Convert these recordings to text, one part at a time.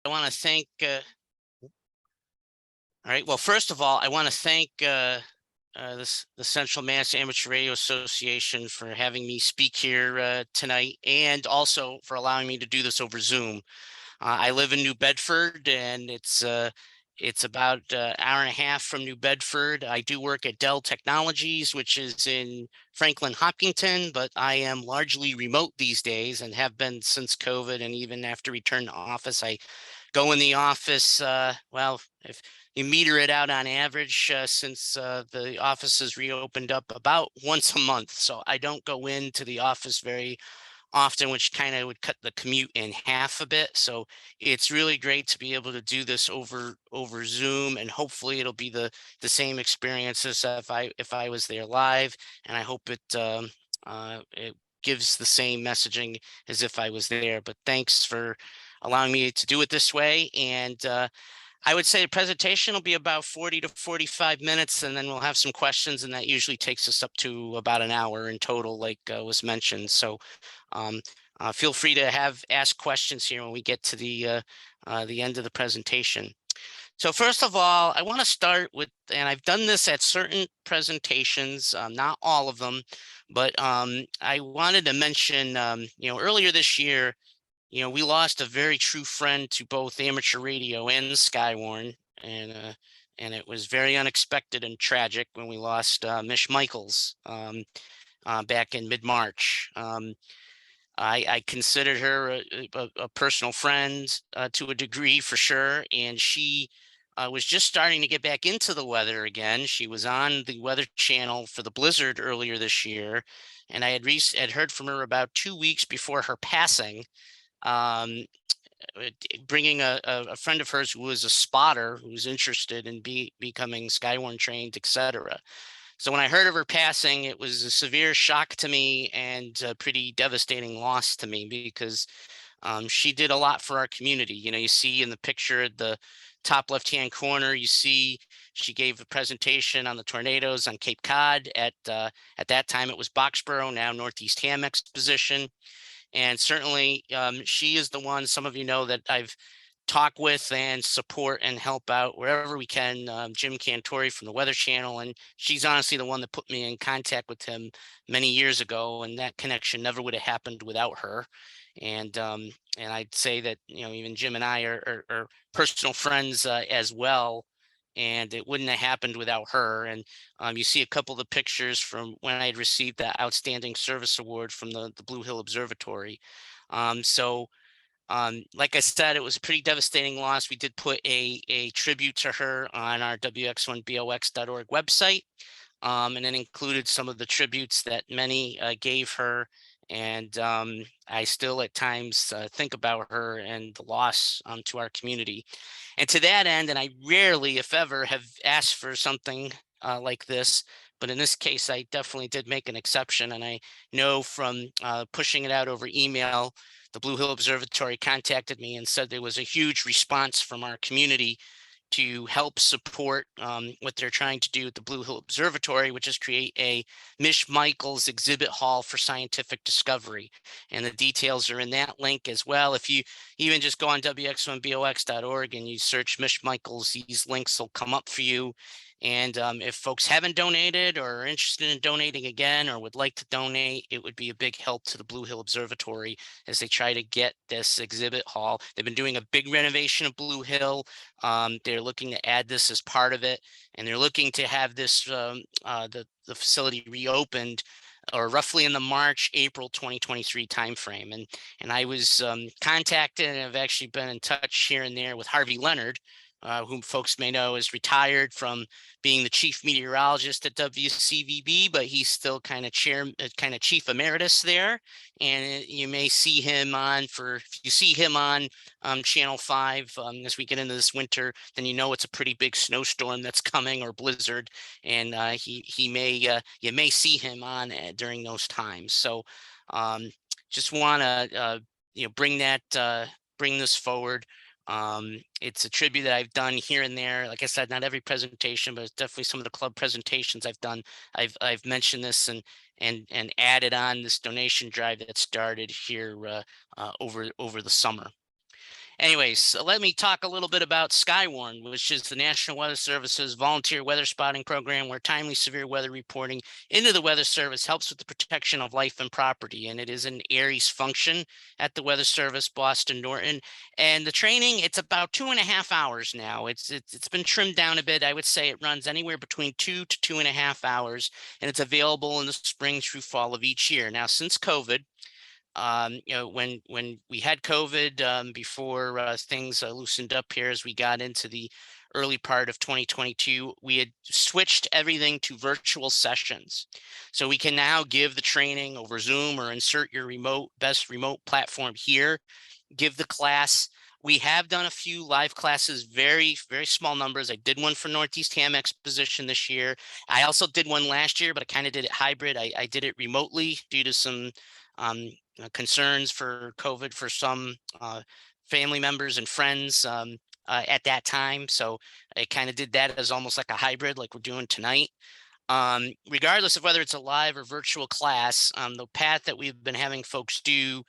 I want to thank. All right. Well, first of all, I want to thank the Central Mass Amateur Radio Association for having me speak here tonight, and also for allowing me to do this over Zoom. I live in New Bedford, and it's about an hour and a half from New Bedford. I do work at Dell Technologies, which is in Franklin Hopkinton, but I am largely remote these days and have been since COVID. And even after return to office, I go in the office. Well, if you meter it out on average, since the office has reopened up about once a month. So I don't go into the office very often, which kind of would cut the commute in half a bit. So it's really great to be able to do this over Zoom, and hopefully it'll be the same experience as if I was there live. And I hope it gives the same messaging as if I was there. But thanks for allowing me to do it this way. And I would say the presentation will be about 40 to 45 minutes, and then we'll have some questions, and that usually takes us up to about an hour in total, like was mentioned. So um, feel free to ask questions here when we get to the end of the presentation. So first of all, I want to start with, and I've done this at certain presentations, not all of them, but I wanted to mention, earlier this year, we lost a very true friend to both amateur radio and SKYWARN, and it was very unexpected and tragic when we lost Mish Michaels back in mid-March. I considered her a personal friend to a degree, for sure, and she was just starting to get back into the weather again. She was on the Weather Channel for the blizzard earlier this year, and I had heard from her about 2 weeks before her passing, um, bringing a friend of hers who was a spotter who was interested in becoming SKYWARN trained, etc. So when I heard of her passing, it was a severe shock to me and a pretty devastating loss to me, because she did a lot for our community. You see in the picture at the top left-hand corner, you see she gave a presentation on the tornadoes on Cape Cod at that time it was Boxborough, now Northeast Ham Exposition. And certainly she is the one, some of you know, that I've talked with and support and help out wherever we can. Jim Cantori from the Weather Channel, and she's honestly the one that put me in contact with him many years ago, and that connection never would have happened without her. And I'd say that even Jim and I are personal friends as well, and it wouldn't have happened without her. And you see a couple of the pictures from when I had received the Outstanding Service Award from the Blue Hill Observatory. Like I said, it was a pretty devastating loss. We did put a tribute to her on our wx1box.org website, and it included some of the tributes that many gave her. And I still at times think about her and the loss to our community. And to that end, and I rarely, if ever, have asked for something like this, but in this case, I definitely did make an exception. And I know from pushing it out over email, the Blue Hill Observatory contacted me and said there was a huge response from our community to help support what they're trying to do at the Blue Hill Observatory, which is create a Mish Michaels exhibit hall for scientific discovery. And the details are in that link as well. If you even just go on wx1box.org and you search Mish Michaels, these links will come up for you. And if folks haven't donated or are interested in donating again or would like to donate, it would be a big help to the Blue Hill Observatory as they try to get this exhibit hall. They've been doing a big renovation of Blue Hill. They're looking to add this as part of it, and they're looking to have this the facility reopened or roughly in the March-April 2023 timeframe. And I was contacted, and I've actually been in touch here and there with Harvey Leonard, whom folks may know is retired from being the chief meteorologist at WCVB, but he's still kind of chief emeritus there. And you may see him if you see him on Channel 5 as we get into this winter, then it's a pretty big snowstorm that's coming, or blizzard, and you may see him on during those times. So just want to bring this forward. It's a tribute that I've done here and there. Like I said, not every presentation, but it's definitely some of the club presentations I've done. I've mentioned this and added on this donation drive that started here over the summer. Anyways, so let me talk a little bit about SKYWARN, which is the National Weather Service's volunteer weather spotting program, where timely severe weather reporting into the Weather Service helps with the protection of life and property. And it is an ARES function at the Weather Service, Boston Norton. And the training, it's about 2.5 hours now. It's been trimmed down a bit. I would say it runs anywhere between 2 to 2.5 hours, and it's available in the spring through fall of each year. Now, since COVID, when we had COVID, before things loosened up here as we got into the early part of 2022, we had switched everything to virtual sessions. So we can now give the training over Zoom or insert your best remote platform here, give the class. We have done a few live classes, very, very small numbers. I did one for Northeast Ham Exposition this year. I also did one last year, but I kind of did it hybrid. I did it remotely due to some concerns for COVID for some family members and friends at that time. So I kind of did that as almost like a hybrid, like we're doing tonight. Regardless of whether it's a live or virtual class, the path that we've been having folks do,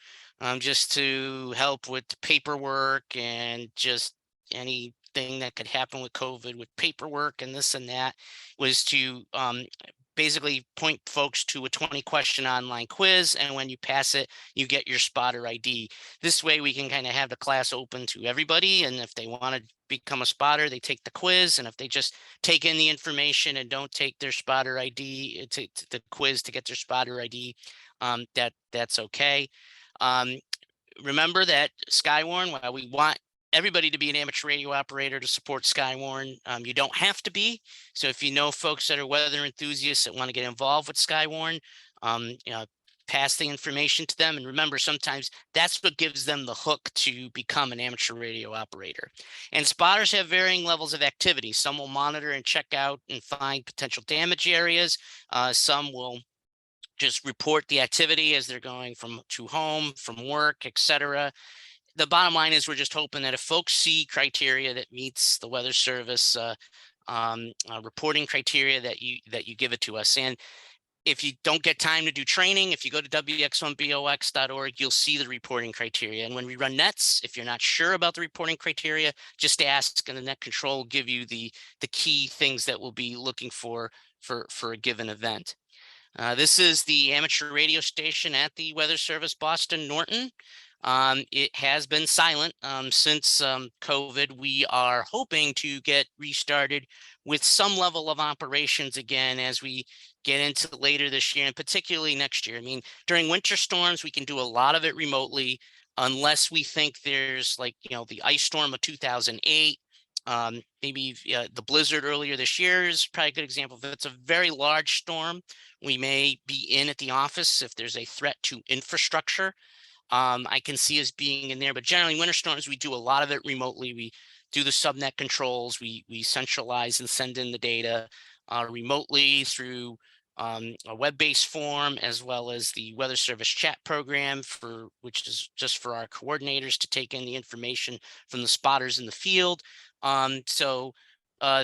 just to help with paperwork and just anything that could happen with COVID with paperwork and this and that, was to basically point folks to a 20-question online quiz, and when you pass it, you get your spotter ID. This way we can kind of have the class open to everybody, and if they want to become a spotter, they take the quiz, and if they just take in the information and don't take their spotter ID, to the quiz to get their spotter ID, that's okay. Remember that SKYWARN, while we want everybody to be an amateur radio operator to support SKYWARN, you don't have to be. So if you know folks that are weather enthusiasts that want to get involved with SKYWARN, pass the information to them. And remember, sometimes that's what gives them the hook to become an amateur radio operator. And spotters have varying levels of activity. Some will monitor and check out and find potential damage areas. Some will just report the activity as they're going to home, from work, etc. The bottom line is we're just hoping that if folks see criteria that meets the Weather Service reporting criteria, that you give it to us. And if you don't get time to do training, if you go to wx1box.org, you'll see the reporting criteria. And when we run nets, if you're not sure about the reporting criteria, just ask, and the net control will give you the key things that we'll be looking for a given event. This is the amateur radio station at the Weather Service, Boston Norton. It has been silent since COVID. We are hoping to get restarted with some level of operations again as we get into later this year, and particularly next year. I mean, during winter storms, we can do a lot of it remotely, unless we think there's, like, the ice storm of 2008. Maybe the blizzard earlier this year is probably a good example. If it's a very large storm, we may be in at the office if there's a threat to infrastructure. I can see us being in there, but generally winter storms, we do a lot of it remotely. We do the subnet controls. We centralize and send in the data remotely through a web-based form, as well as the Weather Service chat program, which is just for our coordinators to take in the information from the spotters in the field. So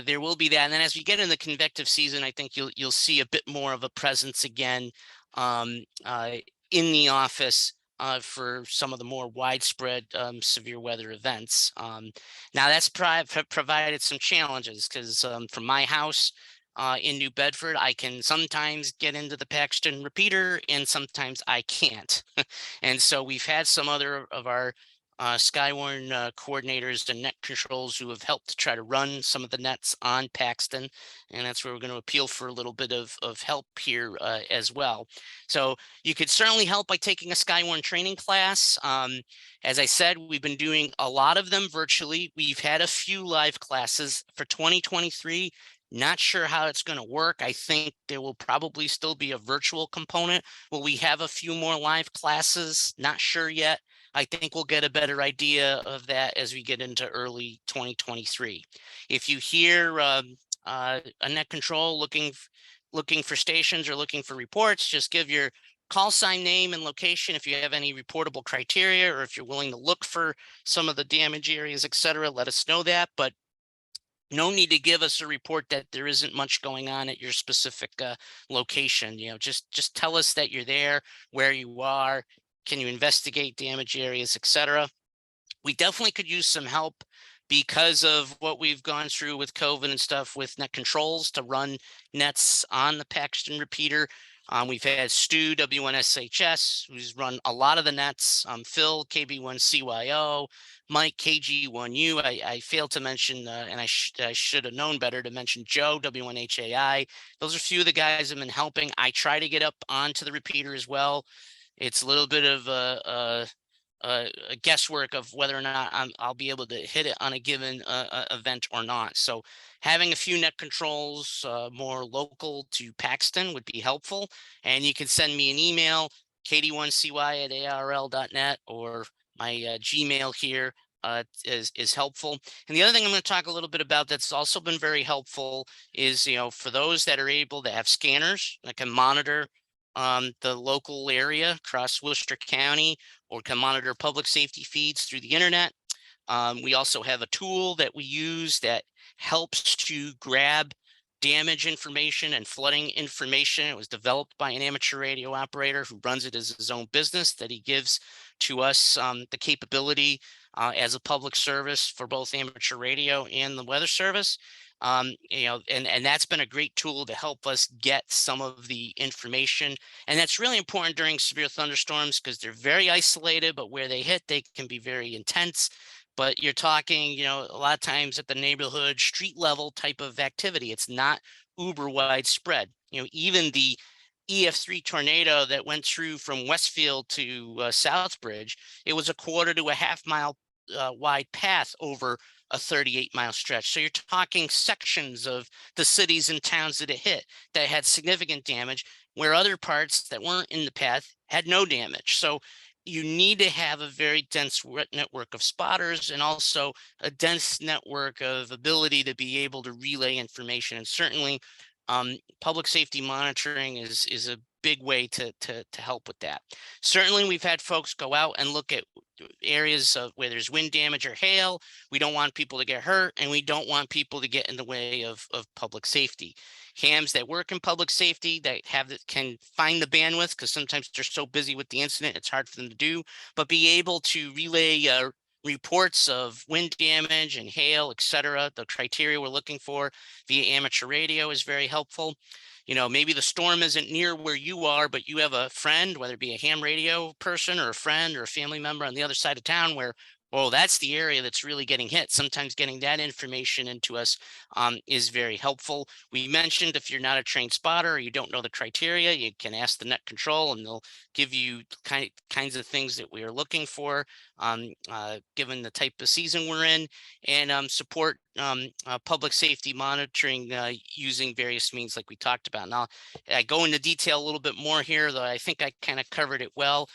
there will be that. And then as we get in the convective season, I think you'll see a bit more of a presence again in the office for some of the more widespread severe weather events. Now that's provided some challenges, because from my house in New Bedford, I can sometimes get into the Paxton repeater and sometimes I can't. And so we've had some other of our SKYWARN coordinators and net controls who have helped to try to run some of the nets on Paxton, and that's where we're going to appeal for a little bit of help here as well. So you could certainly help by taking a SKYWARN training class. As I said, we've been doing a lot of them virtually. We've had a few live classes for 2023. Not sure how it's going to work. I think there will probably still be a virtual component. Will we have a few more live classes? Not sure yet. I think we'll get a better idea of that as we get into early 2023. If you hear a net control looking for stations or looking for reports, just give your call sign, name, and location if you have any reportable criteria, or if you're willing to look for some of the damage areas, etc. Let us know that. But no need to give us a report that there isn't much going on at your specific location. Just tell us that you're there, where you are. Can you investigate damage areas, etc.? We definitely could use some help because of what we've gone through with COVID and stuff with net controls to run nets on the Paxton repeater. We've had Stu W1SHS, who's run a lot of the nets. Phil KB1CYO, Mike KG1U. I failed to mention, and I should have known better to mention Joe W1HAI. Those are a few of the guys that have been helping. I try to get up onto the repeater as well. It's a little bit of a guesswork of whether or not I'll be able to hit it on a given event or not. So having a few net controls more local to Paxton would be helpful. And you can send me an email, kd1cy@arl.net, or my Gmail here is helpful. And the other thing I'm going to talk a little bit about that's also been very helpful is, for those that are able to have scanners that can monitor the local area across Worcester County, or can monitor public safety feeds through the internet. We also have a tool that we use that helps to grab damage information and flooding information. It was developed by an amateur radio operator who runs it as his own business, that he gives to us the capability as a public service for both amateur radio and the weather service. And that's been a great tool to help us get some of the information. And that's really important during severe thunderstorms because they're very isolated, but where they hit, they can be very intense. But you're talking, a lot of times at the neighborhood street level type of activity. It's not uber widespread. Even the EF3 tornado that went through from Westfield to Southbridge, it was a quarter to a half mile wide path over a 38-mile stretch. So you're talking sections of the cities and towns that it hit that had significant damage, where other parts that weren't in the path had no damage. So you need to have a very dense network of spotters, and also a dense network of ability to be able to relay information. And certainly public safety monitoring is a big way to help with that. Certainly we've had folks go out and look at areas of where there's wind damage or hail. We don't want people to get hurt, and we don't want people to get in the way of public safety. Hams that work in public safety that can find the bandwidth, because sometimes they're so busy with the incident, it's hard for them to do, but be able to relay reports of wind damage and hail, etc. The criteria we're looking for via amateur radio is very helpful. Maybe the storm isn't near where you are, but you have a friend, whether it be a ham radio person or a friend or a family member on the other side of town where, oh, that's the area that's really getting hit. Sometimes getting that information into us is very helpful. We mentioned if you're not a trained spotter or you don't know the criteria, you can ask the net control and they'll give you kinds of things that we are looking for, given the type of season we're in, and support public safety monitoring using various means like we talked about. Now, I go into detail a little bit more here, though I think I kind of covered it well.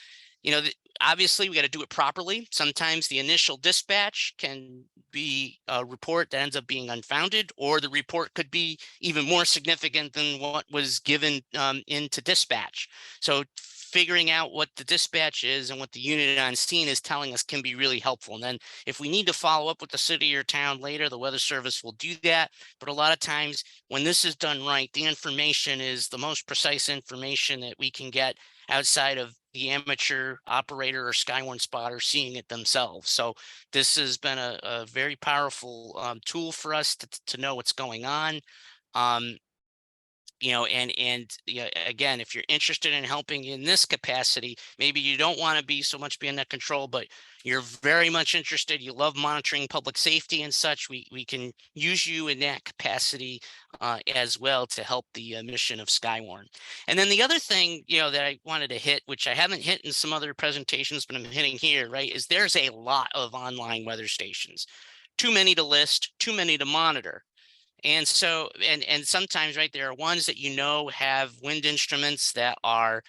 Obviously, we got to do it properly. Sometimes the initial dispatch can be a report that ends up being unfounded, or the report could be even more significant than what was given into dispatch. So figuring out what the dispatch is and what the unit on scene is telling us can be really helpful. And then if we need to follow up with the city or town later, the weather service will do that. But a lot of times when this is done right, the information is the most precise information that we can get outside of the amateur operator or SKYWARN spotter seeing it themselves. So this has been a very powerful tool for us to know what's going on. Again, if you're interested in helping in this capacity, maybe you don't want to be so much be in that control, but you're very much interested, you love monitoring public safety and such, we can use you in that capacity as well to help the mission of SKYWARN. And then the other thing, that I wanted to hit, which I haven't hit in some other presentations, but I'm hitting here, right, is there's a lot of online weather stations. Too many to list, too many to monitor. And so, and sometimes, right, there are ones that have wind instruments that are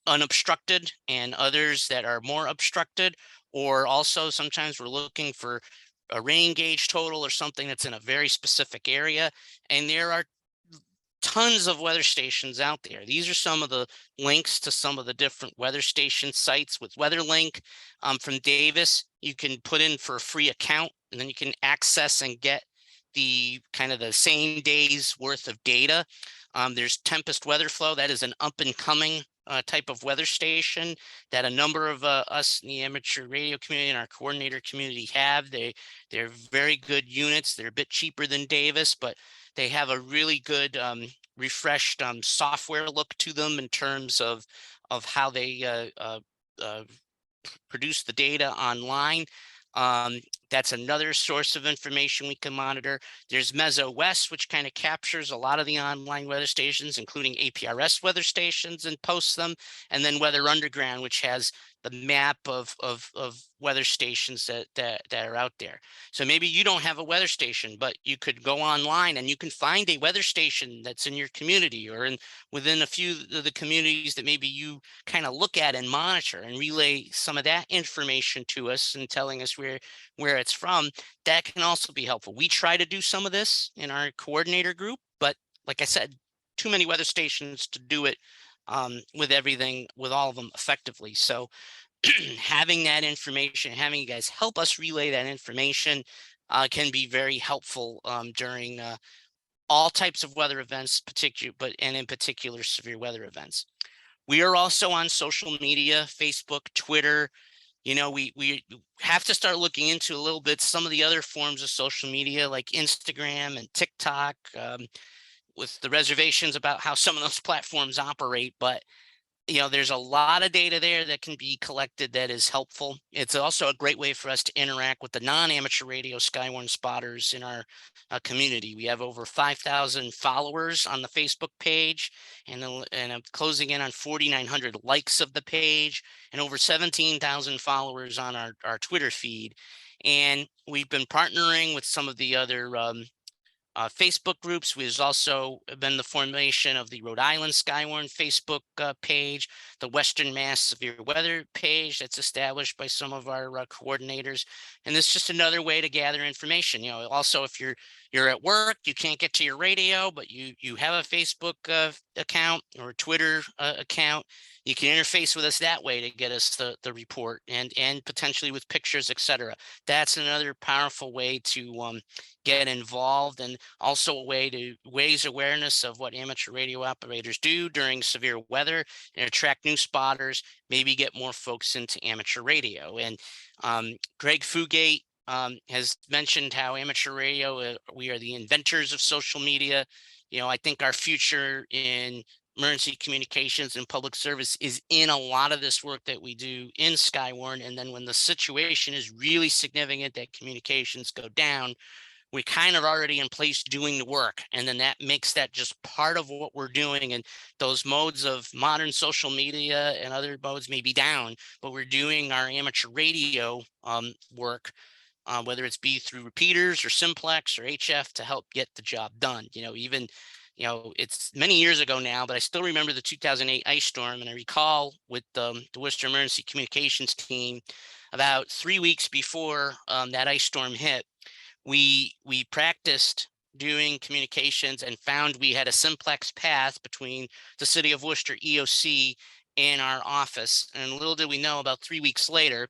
unobstructed, and others that are more obstructed. Or also sometimes we're looking for a rain gauge total or something that's in a very specific area. And there are tons of weather stations out there. These are some of the links to some of the different weather station sites with WeatherLink from Davis. You can put in for a free account, and then you can access and get the same day's worth of data. There's Tempest Weather Flow. That is an up and coming type of weather station that a number of us in the amateur radio community and our coordinator community have. They're very good units. They're a bit cheaper than Davis, but they have a really good refreshed software look to them in terms of how they produce the data online. Um, that's another source of information we can monitor. There's Meso West, which kind of captures a lot of the online weather stations, including APRS weather stations, and posts them. And then Weather Underground, which has the map of weather stations that are out there. So maybe you don't have a weather station, but you could go online and you can find a weather station that's in your community or within a few of the communities that maybe you kind of look at and monitor, and relay some of that information to us and telling us where it's from. That can also be helpful. We try to do some of this in our coordinator group, but like I said, too many weather stations to do it with all of them effectively. So having that information, having you guys help us relay that information can be very helpful during all types of weather events, and in particular severe weather events. We are also on social media, Facebook, Twitter. We have to start looking into a little bit some of the other forms of social media like Instagram and TikTok, with the reservations about how some of those platforms operate. But there's a lot of data there that can be collected that is helpful. It's also a great way for us to interact with the non-amateur radio SKYWARN spotters in our community. We have over 5,000 followers on the Facebook page, and I'm closing in on 4,900 likes of the page, and over 17,000 followers on our Twitter feed. And we've been partnering with some of the other Facebook groups. There's also been the formation of the Rhode Island SKYWARN Facebook page, the Western Mass Severe Weather page that's established by some of our coordinators. And this is just another way to gather information. Also, if you're at work, you can't get to your radio, but you have a Facebook account or a Twitter account, you can interface with us that way to get us the report and potentially with pictures, etc. That's another powerful way to get involved, and also a way to raise awareness of what amateur radio operators do during severe weather and attract new spotters, maybe get more folks into amateur radio. And Greg Fugate has mentioned how amateur radio, we are the inventors of social media. I think our future in emergency communications and public service is in a lot of this work that we do in SKYWARN. And then when the situation is really significant that communications go down, we kind of already in place doing the work. And then that makes that just part of what we're doing. And those modes of modern social media and other modes may be down, but we're doing our amateur radio work, whether it's be through repeaters or simplex or HF, to help get the job done. It's many years ago now, but I still remember the 2008 ice storm. And I recall with the Worcester Emergency Communications team, about 3 weeks before that ice storm hit, we practiced doing communications and found we had a simplex path between the City of Worcester EOC and our office. And little did we know, about 3 weeks later,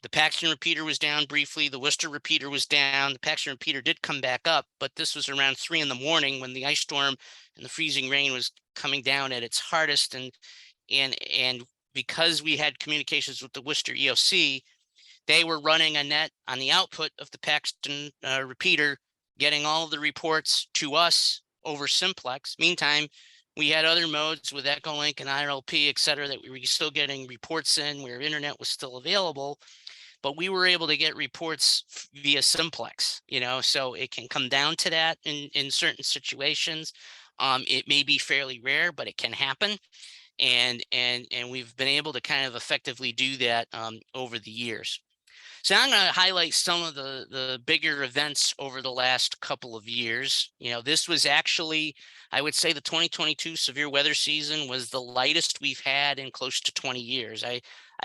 the Paxton repeater was down briefly. The Worcester repeater was down. The Paxton repeater did come back up, but this was around 3 a.m. when the ice storm and the freezing rain was coming down at its hardest. And because we had communications with the Worcester EOC, they were running a net on the output of the Paxton repeater, getting all of the reports to us over simplex. Meantime, we had other modes with Echolink and IRLP, et cetera, that we were still getting reports in where internet was still available, but we were able to get reports via simplex, so it can come down to that in certain situations. It may be fairly rare, but it can happen. And we've been able to kind of effectively do that over the years. So I'm going to highlight some of the bigger events over the last couple of years. This was actually, I would say, the 2022 severe weather season was the lightest we've had in close to 20 years. I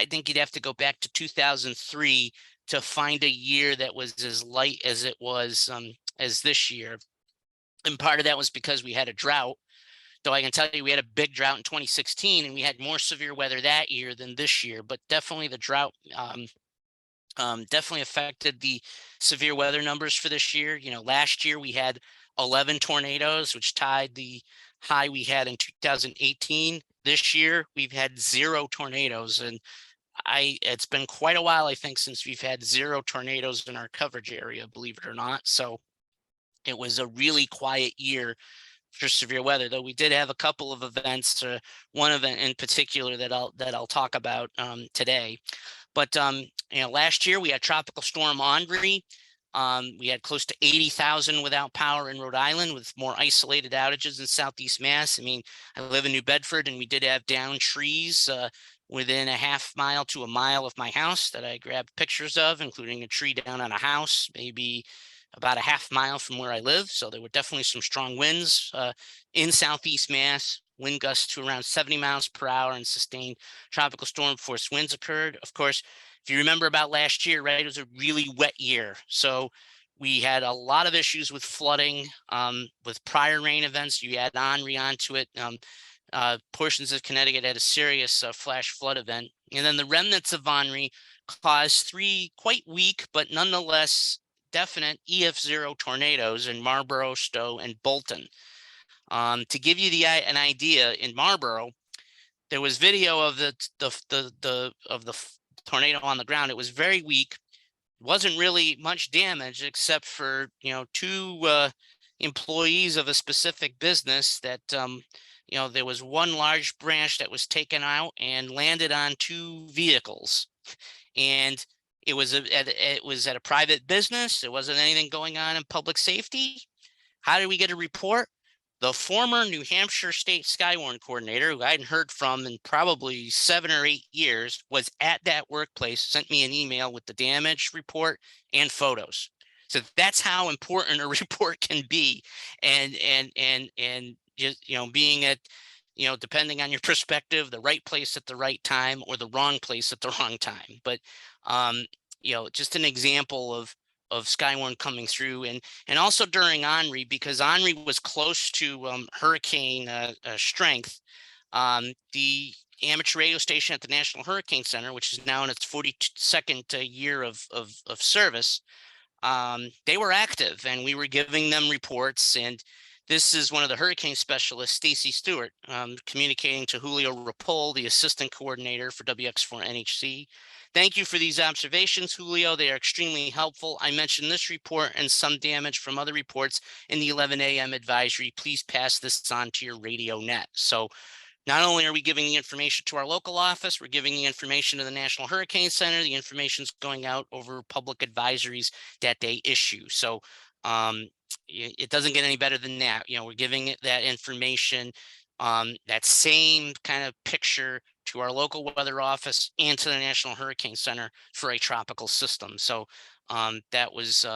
think you'd have to go back to 2003 to find a year that was as light as it was as this year. And part of that was because we had a drought. Though I can tell you we had a big drought in 2016 and we had more severe weather that year than this year, but definitely the drought definitely affected the severe weather numbers for this year. Last year we had 11 tornadoes, which tied the high we had in 2018. This year, we've had 0 tornadoes, and it's been quite a while, I think, since we've had 0 tornadoes in our coverage area, believe it or not. So it was a really quiet year for severe weather, though we did have a couple of events, one event in particular that I'll talk about today. But last year we had Tropical Storm Andre. We had close to 80,000 without power in Rhode Island, with more isolated outages in Southeast Mass. I mean, I live in New Bedford, and we did have downed trees within a half mile to a mile of my house that I grabbed pictures of, including a tree down on a house, maybe about a half mile from where I live. So there were definitely some strong winds in Southeast Mass. Wind gusts to around 70 miles per hour and sustained tropical storm force winds occurred. Of course, if you remember about last year, right, it was a really wet year. So we had a lot of issues with flooding, with prior rain events. You add Henri onto it. Portions of Connecticut had a serious flash flood event. And then the remnants of Henri caused 3 quite weak, but nonetheless definite EF0 tornadoes in Marlborough, Stowe, and Bolton. To give you an idea, in Marlborough, there was video of the tornado on the ground. It was very weak. Wasn't really much damage except for 2 employees of a specific business that there was one large branch that was taken out and landed on 2 vehicles, and it was at a private business. There wasn't anything going on in public safety. How did we get a report? The former New Hampshire State SKYWARN coordinator, who I hadn't heard from in probably 7 or 8 years, was at that workplace, sent me an email with the damage report and photos. So that's how important a report can be. And just, being at, depending on your perspective, the right place at the right time or the wrong place at the wrong time. But, just an example of SKYWARN coming through, and also during Henri, because Henri was close to hurricane strength. The amateur radio station at the National Hurricane Center, which is now in its 42nd year of service, they were active, and we were giving them reports. And this is one of the hurricane specialists, Stacy Stewart, communicating to Julio Rapol, the assistant coordinator for WX4NHC. Thank you for these observations, Julio. They are extremely helpful. I mentioned this report and some damage from other reports in the 11 a.m. advisory. Please pass this on to your radio net. So not only are we giving the information to our local office, we're giving the information to the National Hurricane Center. The information's going out over public advisories that they issue. So it doesn't get any better than that. We're giving it that information, that same kind of picture, to our local weather office and to the National Hurricane Center for a tropical system. So that was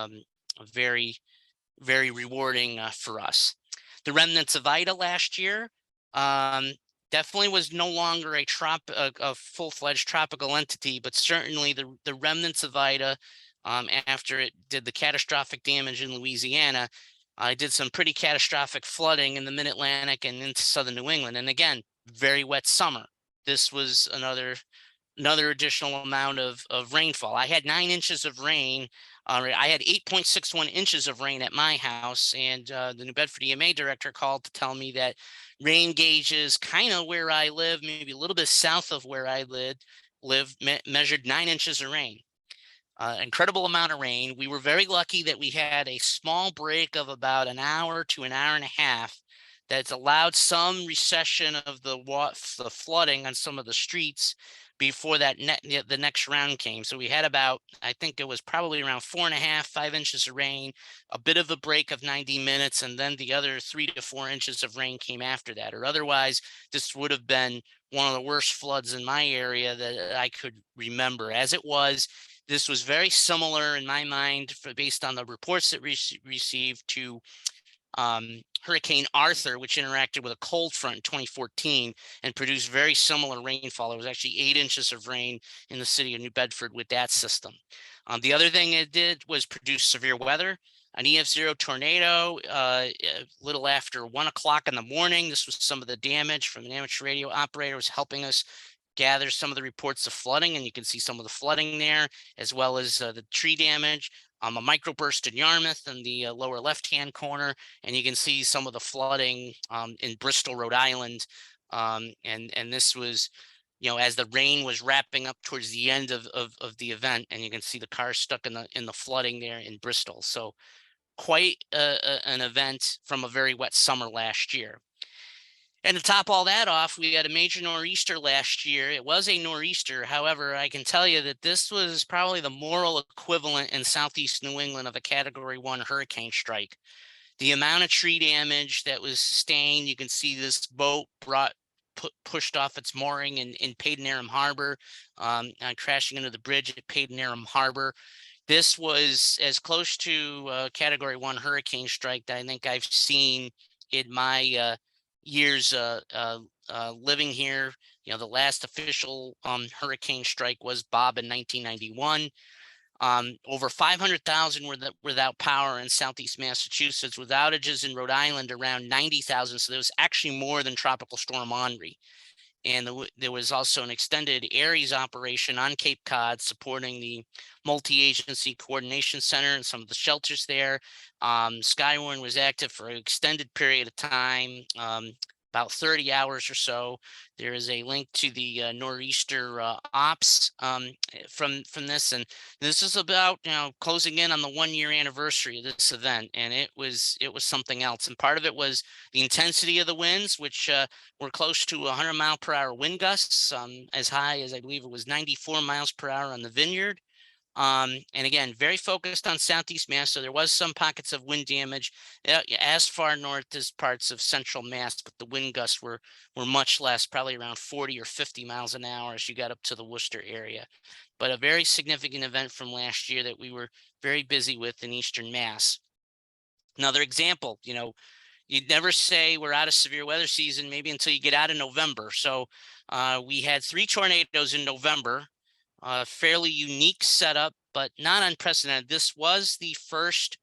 very, very rewarding for us. The remnants of Ida last year definitely was no longer a full-fledged tropical entity, but certainly the remnants of Ida, after it did the catastrophic damage in Louisiana, did some pretty catastrophic flooding in the Mid-Atlantic and into southern New England. And again, very wet summer. This was another additional amount of rainfall. I had 9 inches of rain. I had 8.61 inches of rain at my house, and the New Bedford EMA director called to tell me that rain gauges kind of where I live, maybe a little bit south of where I measured 9 inches of rain. Incredible amount of rain. We were very lucky that we had a small break of about an hour to an hour and a half that's allowed some recession of the flooding on some of the streets before the next round came. So we had about, I think it was probably around 4.5, 5 inches of rain, a bit of a break of 90 minutes, and then the other 3 to 4 inches of rain came after that. Or otherwise, this would have been one of the worst floods in my area that I could remember. As it was, this was very similar in my mind, based on the reports that we received, to Hurricane Arthur, which interacted with a cold front in 2014 and produced very similar rainfall. There was actually 8 inches of rain in the city of New Bedford with that system. The other thing it did was produce severe weather. An EF0 tornado a little after 1 o'clock in the morning. This was some of the damage from an amateur radio operator, was helping us gather some of the reports of flooding, and you can see some of the flooding there, as well as the tree damage. A microburst in Yarmouth in the lower left-hand corner, and you can see some of the flooding in Bristol, Rhode Island, And this was, as the rain was wrapping up towards the end of the event, and you can see the car stuck in the flooding there in Bristol. So quite an event from a very wet summer last year. And to top all that off, we had a major nor'easter last year. It was a nor'easter. However, I can tell you that this was probably the moral equivalent in southeast New England of a Category 1 hurricane strike. The amount of tree damage that was sustained, you can see this boat pushed off its mooring in Padenarum Harbor, crashing into the bridge at Padenarum Harbor. This was as close to a Category 1 hurricane strike that I think I've seen in my years living here. The last official hurricane strike was Bob in 1991. Over 500,000 were without power in southeast Massachusetts, with outages in Rhode Island around 90,000. So there was actually more than Tropical Storm Henri. And there was also an extended Ares operation on Cape Cod supporting the multi-agency coordination center and some of the shelters there. SKYWARN was active for an extended period of time, about 30 hours or so. There is a link to the nor'easter ops from this, and this is about closing in on the 1-year anniversary of this event, and it was something else. And part of it was the intensity of the winds, which were close to 100-mile-per-hour wind gusts, as high as I believe it was 94 miles per hour on the Vineyard. And again, very focused on southeast Mass. So there was some pockets of wind damage as far north as parts of central Mass, but the wind gusts were much less, probably around 40 or 50 miles an hour as you got up to the Worcester area. But a very significant event from last year that we were very busy with in eastern Mass. Another example, you'd never say we're out of severe weather season, maybe until you get out of November. So we had 3 tornadoes in November. Fairly unique setup, but not unprecedented. This was the first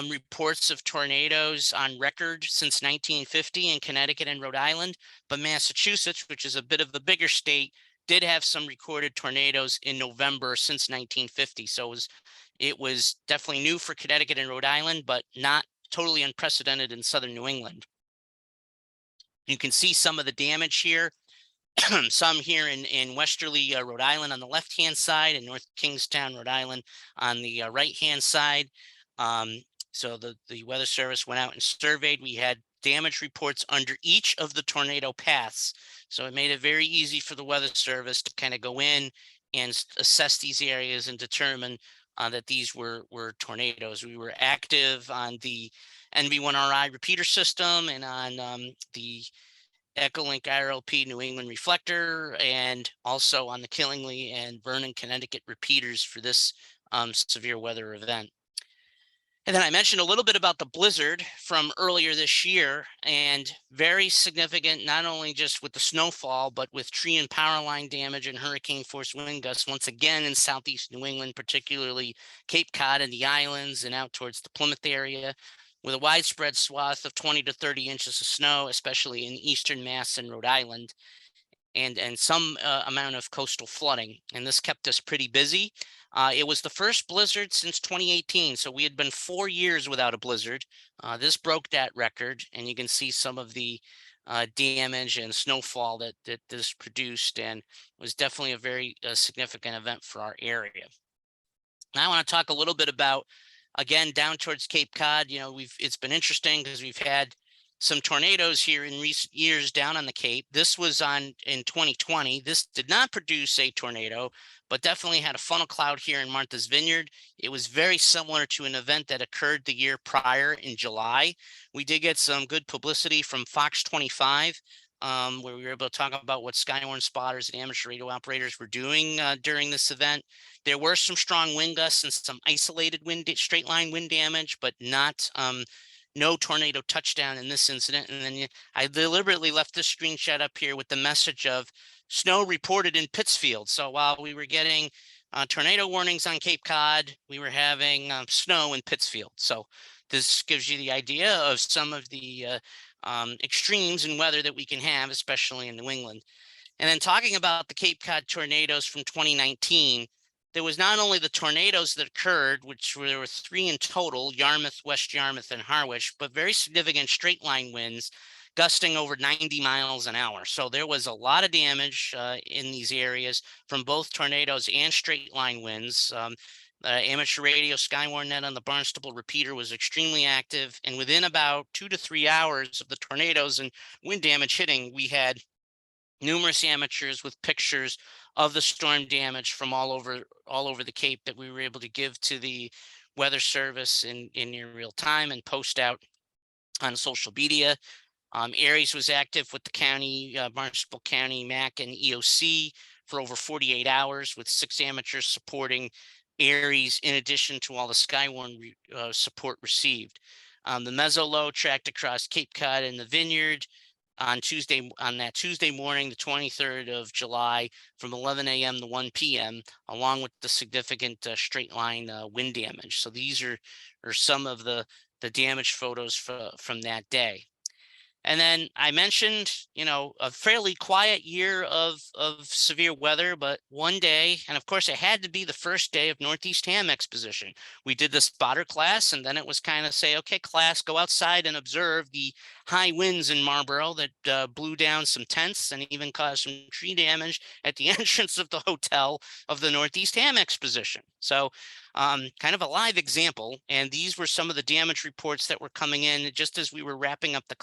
reports of tornadoes on record since 1950 in Connecticut and Rhode Island. But Massachusetts, which is a bit of a bigger state, did have some recorded tornadoes in November since 1950. So it was definitely new for Connecticut and Rhode Island, but not totally unprecedented in southern New England. You can see some of the damage here. Some here in westerly Rhode Island on the left-hand side, and North Kingstown, Rhode Island on the right-hand side. So the Weather Service went out and surveyed. We had damage reports under each of the tornado paths. So it made it very easy for the Weather Service to kind of go in and assess these areas and determine that these were tornadoes. We were active on the NV1RI repeater system and on the Echolink IRLP New England reflector, and also on the Killingly and Vernon, Connecticut repeaters for this severe weather event. And then I mentioned a little bit about the blizzard from earlier this year, and very significant, not only just with the snowfall, but with tree and power line damage and hurricane force wind gusts, once again in southeast New England, particularly Cape Cod and the islands and out towards the Plymouth area, with a widespread swath of 20 to 30 inches of snow, especially in eastern Mass and Rhode Island, and some amount of coastal flooding. And this kept us pretty busy. It was the first blizzard since 2018, so we had been 4 years without a blizzard. This broke that record, and you can see some of the damage and snowfall that this produced, and was definitely a very significant event for our area. Now I want to talk a little bit about, again, down towards Cape Cod. It's been interesting because we've had some tornadoes here in recent years down on the Cape. This was in 2020. This did not produce a tornado, but definitely had a funnel cloud here in Martha's Vineyard. It was very similar to an event that occurred the year prior in July. We did get some good publicity from Fox 25, where we were able to talk about what SKYWARN spotters and amateur radio operators were doing during this event. There were some strong wind gusts and some isolated straight line wind damage, but not no tornado touchdown in this incident. And then I deliberately left this screenshot up here with the message of snow reported in Pittsfield. So while we were getting tornado warnings on Cape Cod, we were having snow in Pittsfield. So this gives you the idea of some of the extremes in weather that we can have, especially in New England. And then talking about the Cape Cod tornadoes from 2019, there was not only the tornadoes that occurred, which there were 3 in total, Yarmouth, West Yarmouth, and Harwich, but very significant straight line winds gusting over 90 miles an hour. So there was a lot of damage in these areas from both tornadoes and straight line winds. Amateur radio SKYWARN net on the Barnstable repeater was extremely active, and within about 2 to 3 hours of the tornadoes and wind damage hitting, we had numerous amateurs with pictures of the storm damage from all over the Cape that we were able to give to the weather service in near real time and post out on social media. Aries was active with the county, Barnstable County, MAC, and EOC for over 48 hours, with 6 amateurs supporting Aries, in addition to all the SKYWARN support received. The meso low tracked across Cape Cod and the Vineyard on that Tuesday morning, the 23rd of July, from 11 a.m. to 1 p.m., along with the significant straight line wind damage. So these are some of the damage photos from that day. And then I mentioned, a fairly quiet year of severe weather, but one day, and of course it had to be the first day of Northeast Ham Exposition. We did the spotter class, and then it was kind of say, okay, class, go outside and observe the high winds in Marlborough that blew down some tents and even caused some tree damage at the entrance of the hotel of the Northeast Ham Exposition. So kind of a live example. And these were some of the damage reports that were coming in just as we were wrapping up the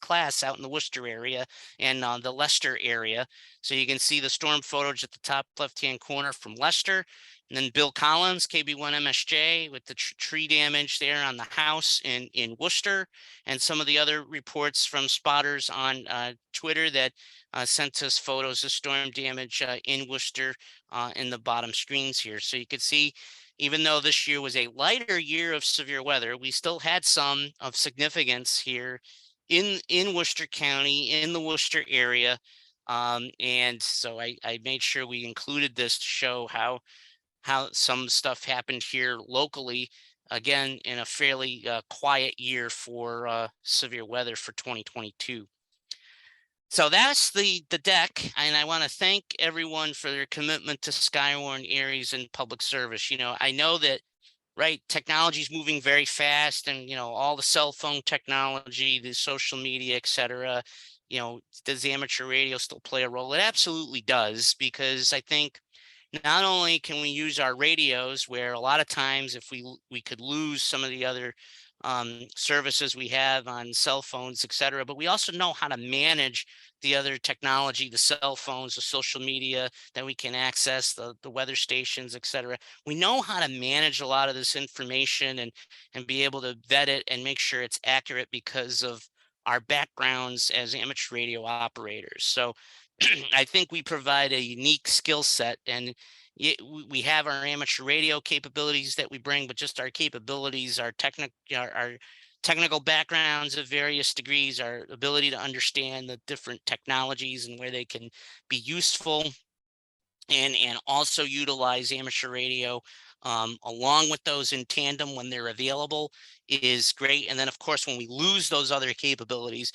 class out in the Worcester area and the Leicester area. So you can see the storm photos at the top left-hand corner from Leicester. And then Bill Collins, KB1MSJ, with the tree damage there on the house in Worcester, and some of the other reports from spotters on Twitter that sent us photos of storm damage in Worcester in the bottom screens here. So you can see, even though this year was a lighter year of severe weather, we still had some of significance here in Worcester County, in the Worcester area. And so I made sure we included this to show how some stuff happened here locally, again, in a fairly quiet year for severe weather for 2022. So that's the deck, and I want to thank everyone for their commitment to SKYWARN, Aries, and public service. I know that, right, technology is moving very fast, and all the cell phone technology, the social media, etc. Does amateur radio still play a role? It absolutely does, because I think not only can we use our radios, where a lot of times if we could lose some of the other services we have on cell phones, etc., but we also know how to manage the other technology, the cell phones, the social media that we can access, the weather stations, etc. We know how to manage a lot of this information and be able to vet it and make sure it's accurate because of our backgrounds as amateur radio operators. So I think we provide a unique skill set, and we have our amateur radio capabilities that we bring, but just our capabilities, our technical backgrounds of various degrees, our ability to understand the different technologies and where they can be useful, and also utilize amateur radio along with those in tandem when they're available, is great. And then, of course, when we lose those other capabilities,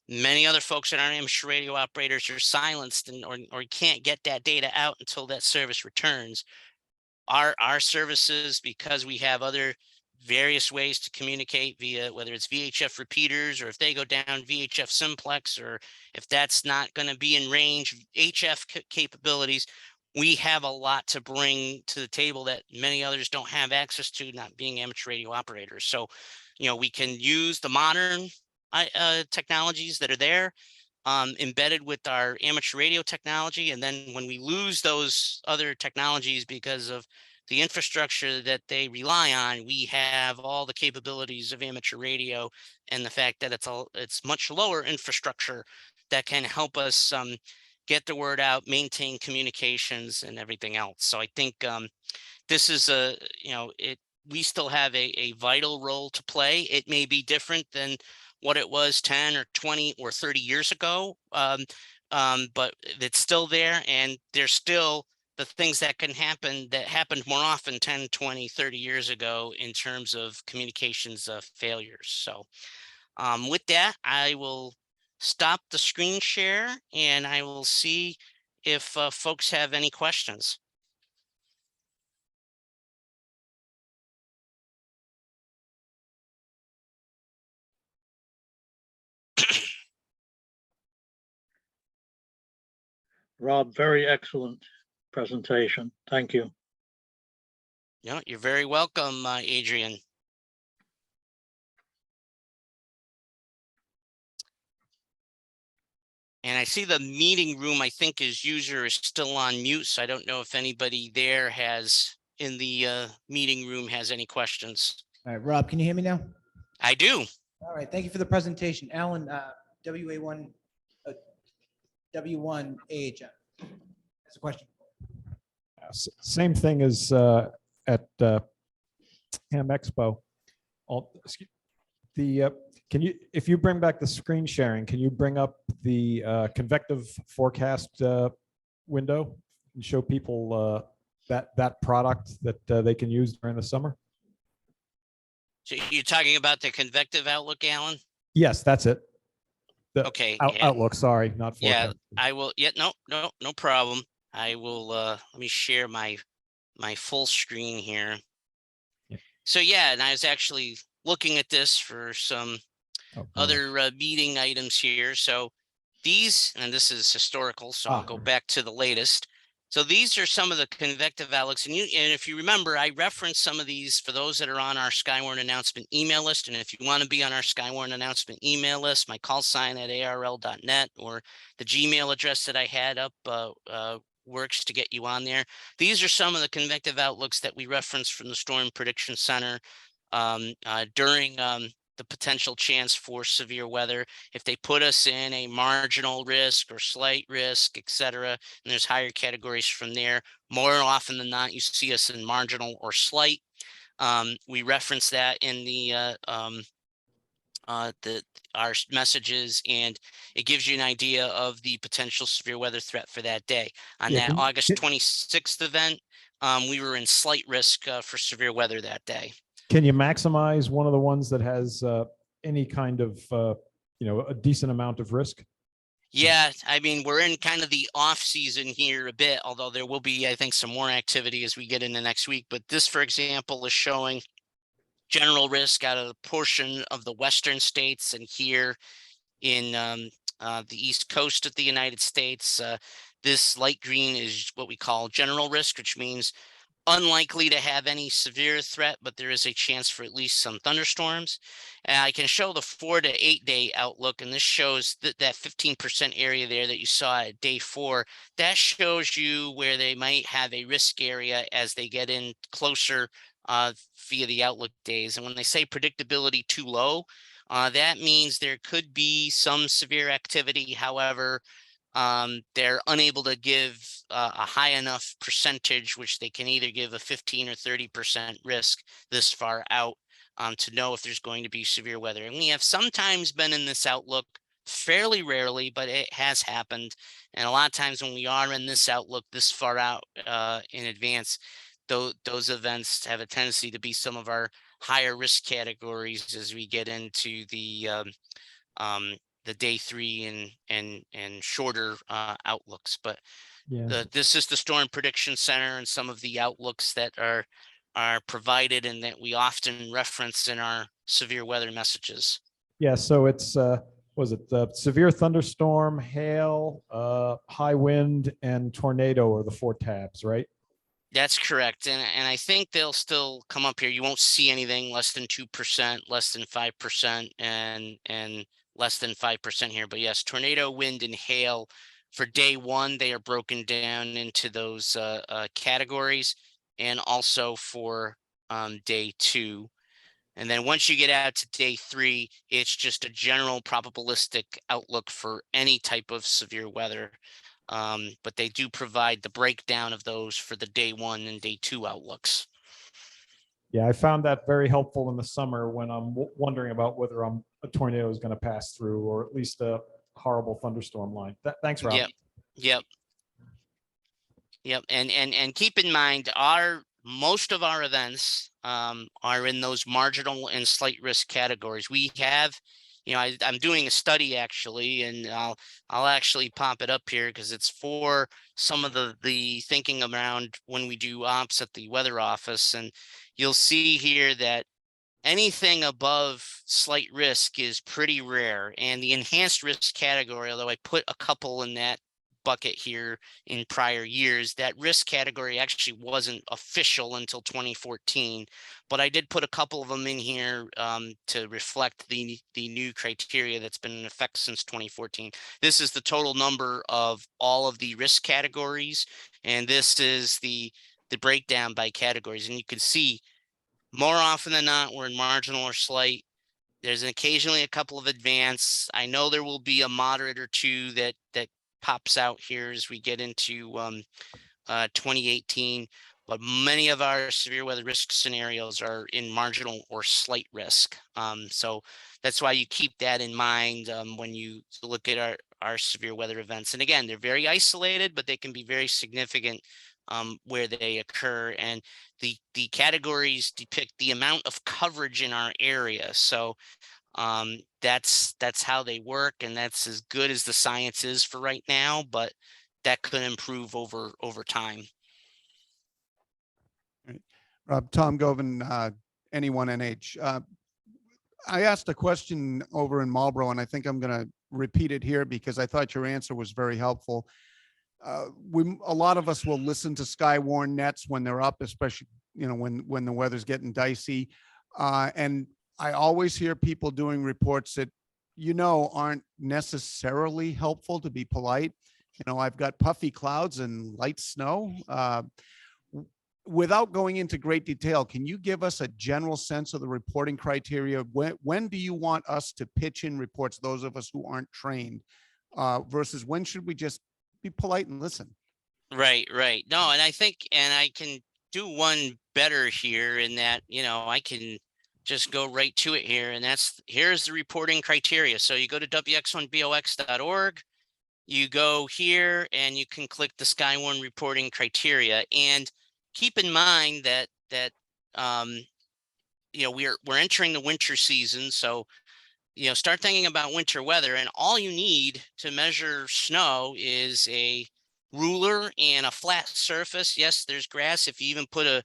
many other folks that aren't amateur radio operators are silenced or can't get that data out until that service returns. Our services, because we have other various ways to communicate via, whether it's VHF repeaters, or if they go down VHF simplex, or if that's not going to be in range, HF capabilities, we have a lot to bring to the table that many others don't have access to, not being amateur radio operators. So, we can use the modern technologies that are there, embedded with our amateur radio technology. And then when we lose those other technologies because of the infrastructure that they rely on, we have all the capabilities of amateur radio, and the fact that it's much lower infrastructure that can help us get the word out, maintain communications, and everything else. So I think this is we still have a vital role to play. It may be different than what it was 10 or 20 or 30 years ago, but it's still there, and there's still the things that can happen that happened more often 10, 20, 30 years ago in terms of communications failures. So with that, I will stop the screen share, and I will see if folks have any questions. Rob, very excellent presentation. Thank you. No, you're very welcome, Adrian. And I see the meeting room, I think his user is still on mute, so I don't know if anybody there in the meeting room has any questions. All right, Rob, can you hear me now? I do. All right, thank you for the presentation. Alan, WA1, W1AH. That's a question. Same thing as at Ham Expo. Can you, if you bring back the screen sharing, can you bring up the convective forecast window and show people that product that they can use during the summer? So you're talking about the convective outlook, Alan? Yes, that's it. Okay. Outlook, sorry, not forecast. Yeah, I will. Yeah, no problem. I will, let me share my full screen here. Yeah. So yeah, and I was actually looking at this for some other meeting items here. So these, and this is historical, so I'll go back to the latest. So these are some of the convective outlooks, and if you remember, I referenced some of these for those that are on our SKYWARN announcement email list. And if you want to be on our SKYWARN announcement email list, my call sign at arl.net or the Gmail address that I had up works to get you on there. These are some of the convective outlooks that we referenced from the Storm Prediction Center during the potential chance for severe weather. If they put us in a marginal risk or slight risk, etc., and there's higher categories from there, more often than not, you see us in marginal or slight. We reference that in our messages, and it gives you an idea of the potential severe weather threat for that day. On that August 26th event, we were in slight risk for severe weather that day. Can you maximize one of the ones that has any kind of, a decent amount of risk? Yeah, I mean, we're in kind of the off season here a bit, although there will be, I think, some more activity as we get into next week. But this, for example, is showing general risk out of the portion of the western states and here in the East Coast of the United States. This light green is what we call general risk, which means unlikely to have any severe threat, but there is a chance for at least some thunderstorms. And I can show the 4 to 8 day outlook, and this shows that 15% area there that you saw at day 4. That shows you where they might have a risk area as they get in closer via the outlook days. And when they say predictability too low, that means there could be some severe activity. However, they're unable to give a high enough percentage, which they can either give a 15 or 30% risk this far out to know if there's going to be severe weather. And we have sometimes been in this outlook, fairly rarely, but it has happened. And a lot of times when we are in this outlook this far out in advance, those events have a tendency to be some of our higher risk categories as we get into the day 3 and shorter outlooks. But this is the Storm Prediction Center and some of the outlooks that are provided and that we often reference in our severe weather messages. Yeah, so it's was it the severe thunderstorm, hail, high wind, and tornado are the 4 tabs, right? That's correct. And I think they'll still come up here. You won't see anything less than 2%, less than 5%, and less than 5% here. But yes, tornado, wind, and hail for day 1, they are broken down into those categories, and also for day 2. And then once you get out to day 3, it's just a general probabilistic outlook for any type of severe weather. But they do provide the breakdown of those for the day 1 and day 2 outlooks. Yeah, I found that very helpful in the summer when I'm wondering about whether a tornado is going to pass through, or at least a horrible thunderstorm line. Thanks, Rob. Yep. And keep in mind, most of our events are in those marginal and slight risk categories. We have, I'm doing a study actually, and I'll actually pop it up here because it's for some of the thinking around when we do ops at the weather office. And you'll see here that anything above slight risk is pretty rare. And the enhanced risk category, although I put a couple in that bucket here in prior years. That risk category actually wasn't official until 2014, but I did put a couple of them in here to reflect the new criteria that's been in effect since 2014. This is the total number of all of the risk categories, and this is the breakdown by categories. And you can see more often than not, we're in marginal or slight. There's occasionally a couple of advanced. I know there will be a moderate or two that pops out here as we get into 2018, but many of our severe weather risk scenarios are in marginal or slight risk. So that's why you keep that in mind when you look at our severe weather events. And again, they're very isolated, but they can be very significant where they occur. And the categories depict the amount of coverage in our area. So that's how they work, and that's as good as the science is for right now, but that could improve over time. Tom Govan, NE1NH. I asked a question over in Marlboro, and I think I'm going to repeat it here because I thought your answer was very helpful. A lot of us will listen to SKYWARN nets when they're up, especially when the weather's getting dicey, and I always hear people doing reports that aren't necessarily helpful, to be polite. I've got puffy clouds and light snow. Without going into great detail, can you give us a general sense of the reporting criteria? When do you want us to pitch in reports, those of us who aren't trained, versus when should we just be polite and listen? Right. No, and I think, and I can do one better here in that, I can just go right to it here. And here's the reporting criteria. So you go to wx1box.org, you go here and you can click the SKYWARN reporting criteria. And keep in mind that we're entering the winter season. So, start thinking about winter weather, and all you need to measure snow is a ruler and a flat surface. Yes, there's grass. If you even put a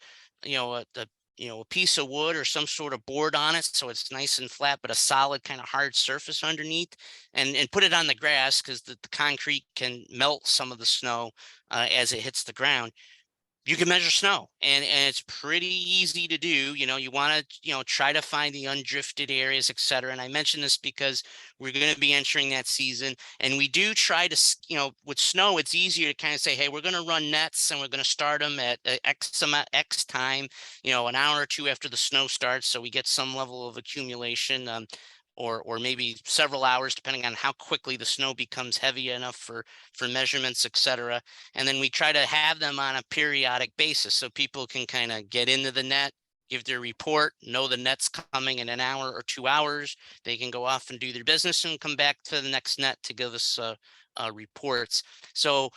piece of wood or some sort of board on it, so it's nice and flat, but a solid kind of hard surface underneath, and put it on the grass, because the concrete can melt some of the snow as it hits the ground. You can measure snow, and it's pretty easy to do. You want to, try to find the undrifted areas, et cetera. And I mention this because we're going to be entering that season, and we do try to, with snow, it's easier to kind of say, hey, we're going to run nets and we're going to start them at X time, an hour or two after the snow starts. So we get some level of accumulation, or maybe several hours, depending on how quickly the snow becomes heavy enough for measurements, et cetera. And then we try to have them on a periodic basis so people can kind of get into the net, give their report, know the net's coming in an hour or 2 hours. They can go off and do their business and come back to the next net to give us reports. So,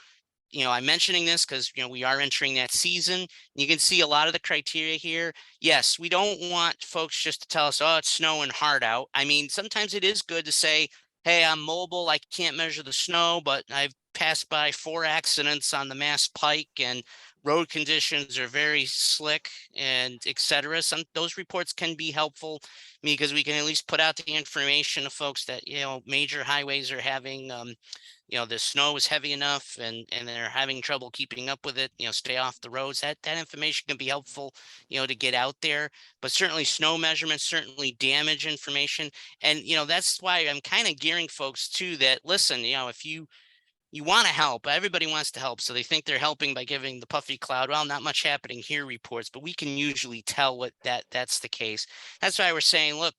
I'm mentioning this because, we are entering that season. You can see a lot of the criteria here. Yes, we don't want folks just to tell us, oh, it's snowing hard out. I mean, sometimes it is good to say, hey, I'm mobile, I can't measure the snow, but I've passed by 4 accidents on the Mass Pike and road conditions are very slick, and et cetera. Those reports can be helpful because we can at least put out the information to folks that, major highways are having, the snow is heavy enough and they're having trouble keeping up with it, stay off the roads. That information can be helpful, to get out there. But certainly snow measurements, certainly damage information. And, that's why I'm kind of gearing folks to that. Listen, if you want to help, everybody wants to help. So they think they're helping by giving the puffy cloud, well, not much happening here reports, but we can usually tell that's the case. That's why we're saying, look,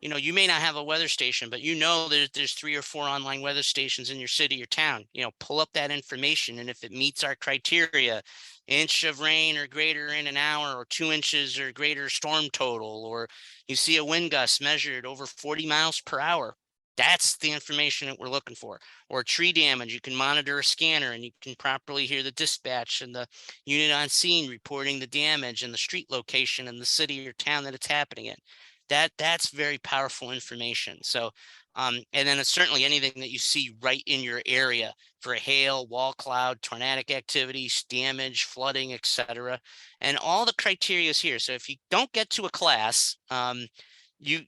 you may not have a weather station, but there's 3 or 4 online weather stations in your city or town. Pull up that information, and if it meets our criteria, inch of rain or greater in an hour, or 2 inches or greater storm total, or you see a wind gust measured over 40 miles per hour, that's the information that we're looking for. Or tree damage, you can monitor a scanner and you can properly hear the dispatch and the unit on scene reporting the damage and the street location and the city or town that it's happening in. That's very powerful information. So, and then it's certainly anything that you see right in your area for hail, wall cloud, tornadic activities, damage, flooding, et cetera. And all the criteria is here. So if you don't get to a class, you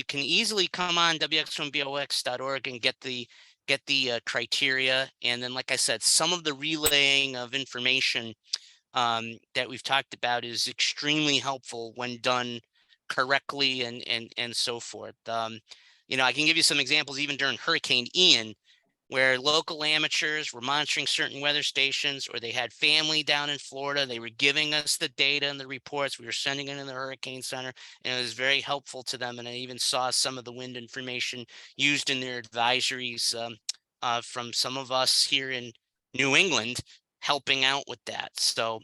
can easily come on wx1box.org and get the get the criteria. And then, like I said, some of the relaying of information that we've talked about is extremely helpful when done correctly and so forth. You know, I can give you some examples even during Hurricane Ian, where local amateurs were monitoring certain weather stations, or they had family down in Florida. They were giving us the data and the reports. We were sending it in the Hurricane Center, and it was very helpful to them. And I even saw some of the wind information used in their advisories from some of us here in New England helping out with that. So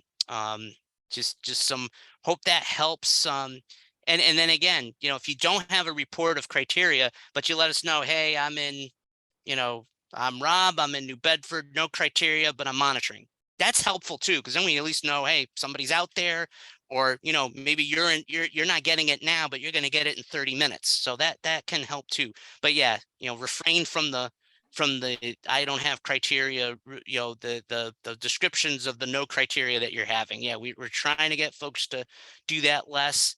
just some hope that helps. And then again, you know, if you don't have a report of criteria, but you let us know, hey, I'm in, you know, I'm Rob, I'm in New Bedford, no criteria, but I'm monitoring. That's helpful too, because then we at least know, hey, somebody's out there, or, you know, maybe you're not getting it now, but you're going to get it in 30 minutes. So that can help too. But yeah, you know, refrain from the I don't have criteria, you know, the descriptions of the no criteria that you're having. Yeah, we're trying to get folks to do that less.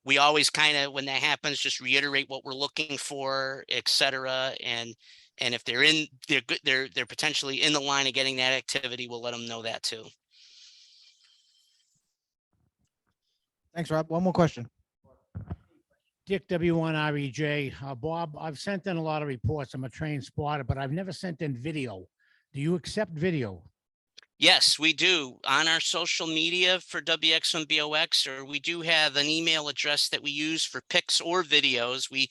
We always kind of, when that happens, just reiterate what we're looking for, et cetera. And if they're good, they're potentially in the line of getting that activity, we'll let them know that too. Thanks, Rob. One more question. Dick W1REJ. Bob, I've sent in a lot of reports. I'm a trained spotter, but I've never sent in video. Do you accept video? Yes, we do. On our social media for WX1BOX, or we do have an email address that we use for pics or videos. We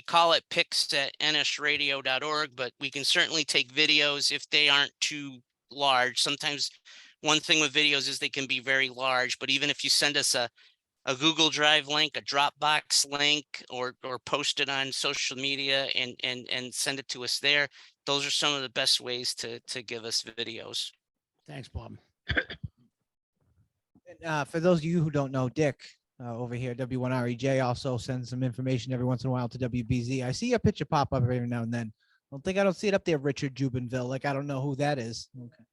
call it pics@nsradio.org, but we can certainly take videos if they aren't too large. Sometimes one thing with videos is they can be very large, but even if you send us a Google Drive link, a Dropbox link, or post it on social media and send it to us there, those are some of the best ways to give us videos. Thanks, Bob. For those of you who don't know, Dick over here, W1REJ, also sends some information every once in a while to WBZ. I see your picture pop up every now and then. I don't see it up there, Richard Jubinville. Like, I don't know who that is. Okay.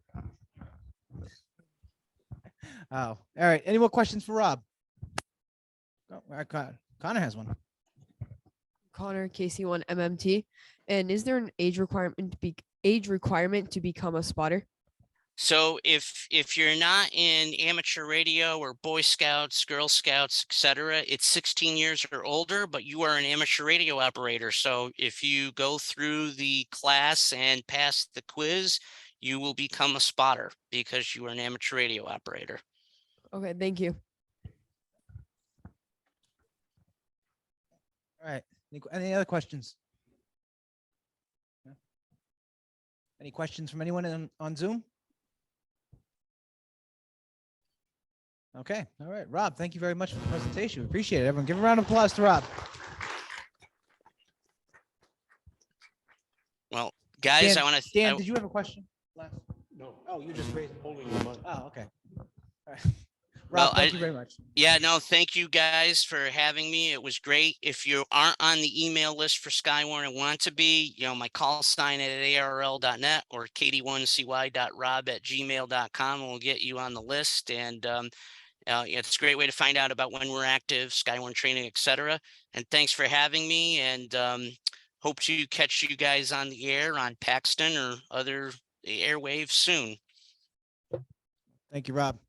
Oh, all right. Any more questions for Rob? Oh, Connor has one. Connor, KC1 MMT. And is there an age requirement to become a spotter? So if you're not in amateur radio or Boy Scouts, Girl Scouts, etc., it's 16 years or older, but you are an amateur radio operator. So if you go through the class and pass the quiz, you will become a spotter because you are an amateur radio operator. Okay, thank you. All right. Any other questions? Any questions from anyone on Zoom? Okay. All right. Rob, thank you very much for the presentation. We appreciate it. Everyone give a round of applause to Rob. Well, guys, Dan, I want to Dan, did you have a question? No. Oh, you just raised. Holding the mic. Oh, okay. All right. Well, Rob, thank you very much. Yeah, no, thank you guys for having me. It was great. If you aren't on the email list for SKYWARN and want to be, you know, my call sign at arl.net or kd1cy.rob@gmail.com will get you on the list. And it's a great way to find out about when we're active, SKYWARN training, etc. And thanks for having me, and hope to catch you guys on the air on Paxton or other airwaves soon. Thank you, Rob.